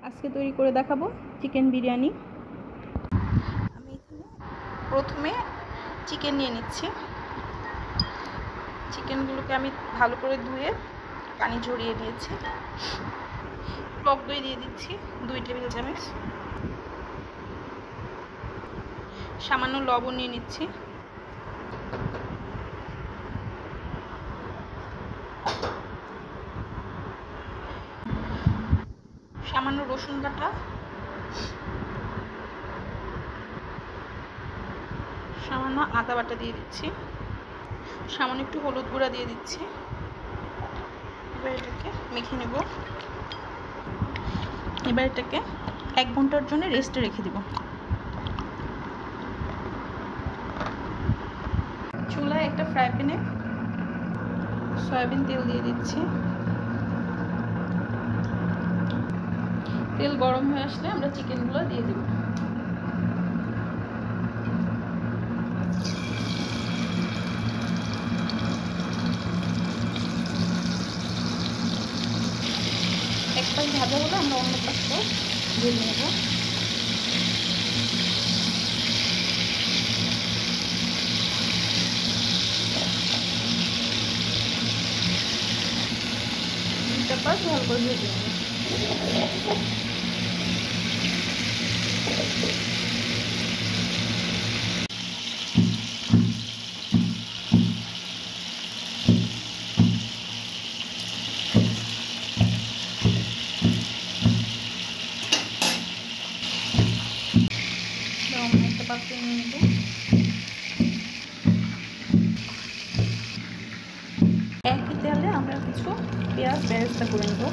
আজকে তৈরি করে দেখাবো চিকেন বিরিয়ানি। আমি এখানে প্রথমে চিকেন নিয়ে নিচ্ছি। চিকেনগুলোকে আমি ভালো করে ধুয়ে পানি ঝরিয়ে নিয়েছি। টক দই দিয়ে দিচ্ছি 2 টেবিল চামচ। সামান্য লবণ নিয়ে নিচ্ছি। সামান্য রসুন বাটা, সামান্য আদা বাটা দিয়ে দিচ্ছি, সামান্য একটু হলুদ গুঁড়া দিয়ে দিচ্ছি। এবার এটাকে মেখে নেব। এবার এটাকে 1 ঘন্টার জন্য রেস্টে রেখে দেব। চুলায় একটা ফ্রাই প্যানে সয়াবিন তেল দিয়ে দিচ্ছি। তেল গরম হয়ে আসলে আমরা চিকেনগুলো দিয়ে দেব। এক পাশ ভাজা হলে আমরা অন্য পাশটাও ভেজে নেব। দুইটা পাশ ভালো করে ভেজে নেব। একটা পাত্রে নিয়ে নেব। একই তেলে আমরা কিছু পেঁয়াজ বেরেস্তা করে নেব।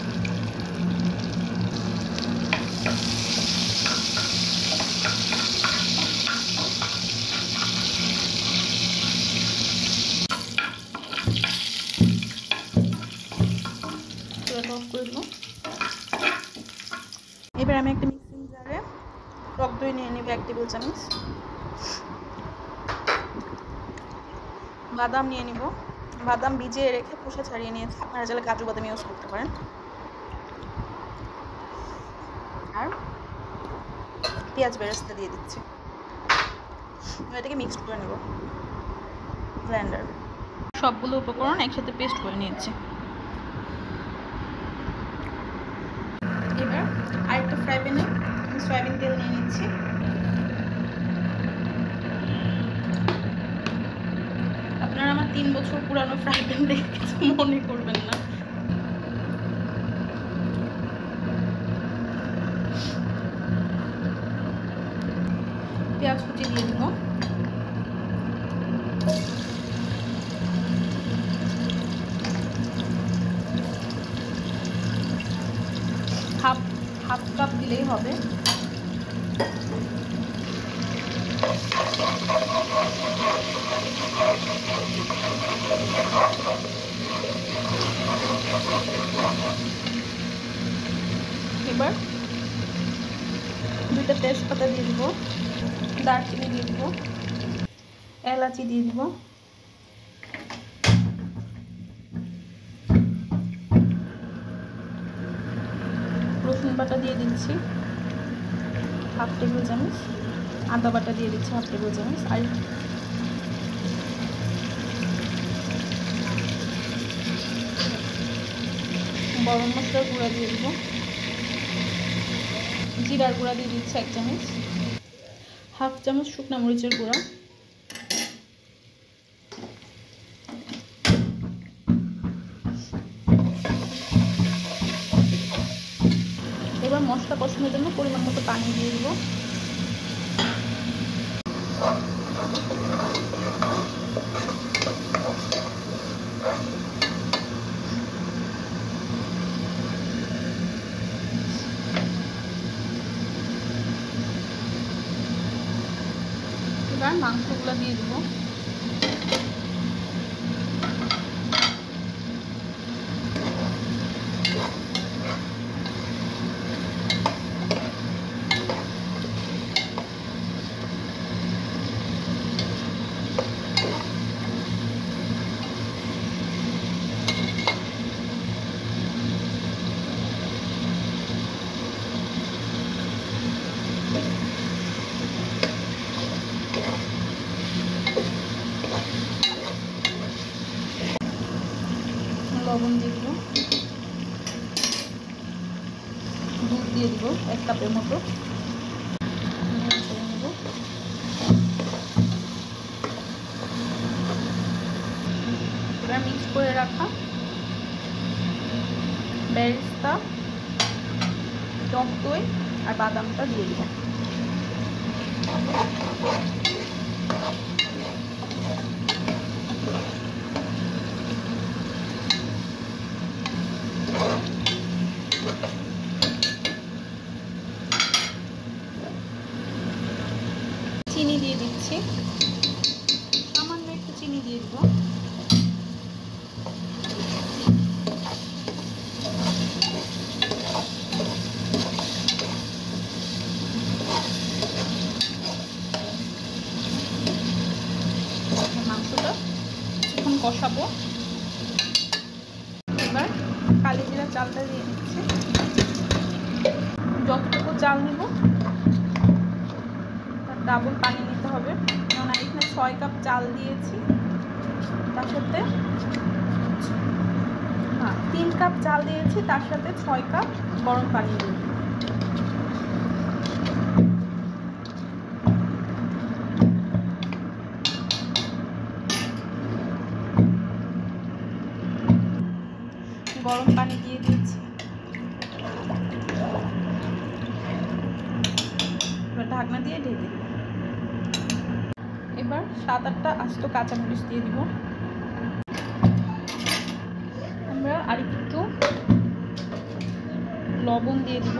এবার আমি একটা মিক্সিং জারে টক দই নিয়ে নেব 1 টেবিল চামচ। বাদাম নিয়ে নিব। বাদাম ভিজিয়ে রেখে খোসা ছাড়িয়ে নিয়েছি। আপনারা চাইলে কাজু বাদাম ইউজ করতে পারেন। আর পেঁয়াজ বেরেস্তা দিয়ে দিচ্ছি। এটাকে মিক্সড করে নেব ব্লেন্ডার। সবগুলো উপকরণ একসাথে পেস্ট করে নিয়েছি। এবার আরেকটা ফ্রাই প্যানে আমি সয়াবিন তেল নিয়ে নিচ্ছি। আপনারা আমার 3 বছর পুরানো ফ্রাই প্যান দেখে কিছু মনে করবেন না। পেঁয়াজ কুচি দিয়ে দিব। হাফ কাপ দিলেই হবে। এবার 2টা তেজপাতা দিয়ে দিব, দারচিনি দিয়ে দিব, এলাচি দিয়ে দিব, রসুন বাটা দিয়ে দিচ্ছি 1/2 টেবিল চামচ, আদা বাটা দিয়ে দিচ্ছি 1/2 টেবিল চামচ, আর গরম মশলার গুঁড়া দিয়ে দিব, জিরার গুঁড়া দিয়ে দিচ্ছি 1 চামচ, 1/2 চামচ শুকনো মরিচের গুঁড়া, এবার মশলা কষানোর জন্য পরিমাণ মতো পানি দিয়ে দিব। এবার মাংসগুলো দিয়ে দিব। দিয়ে দিব 1 কাপের মতো। এবার মিক্স করে রাখা বেরেস্তা, টক দই আর বাদামটা দিয়ে দিব। চিনি দিয়ে দিচ্ছি, সামান্য একটু চিনি দিয়ে দিব। মাংসটা কিছুক্ষণ কষাবো। এবার কালি জিরা চালটা দিয়ে দিচ্ছি। যতটুকু চাল নিব তার ডাবল পানি নিতে হবে, কারণ আমি এখানে 6 কাপ চাল দিয়েছি, তার সাথে 3 কাপ চাল দিয়েছি, তার সাথে 6 কাপ গরম পানি দিই। গরম পানি দিয়ে দিয়েছি। এবার ঢাকনা দিয়ে ঢেকে দিব। এবার 7-8টা আস্ত কাঁচামরিচ দিয়ে দিব। আমরা আরেকটু লবণ দিয়ে দিব।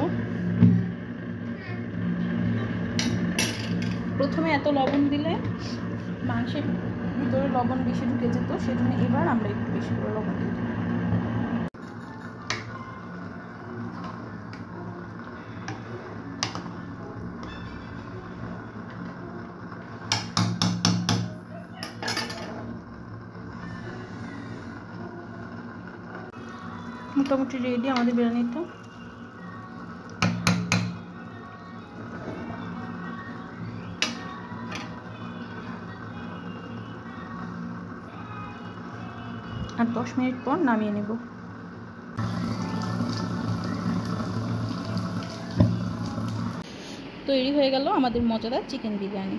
প্রথমে এত লবণ দিলে মাংসের ভিতরে লবণ বেশি ঢুকে যেত, সেজন্য এবার আমরা একটু বেশি করে লবণ দিয়ে দিব। মোটামুটি রেডি আমাদের বিরিয়ানিটা। আর 10 মিনিট পর নামিয়ে নেব। তৈরি হয়ে গেল আমাদের মজাদার চিকেন বিরিয়ানি।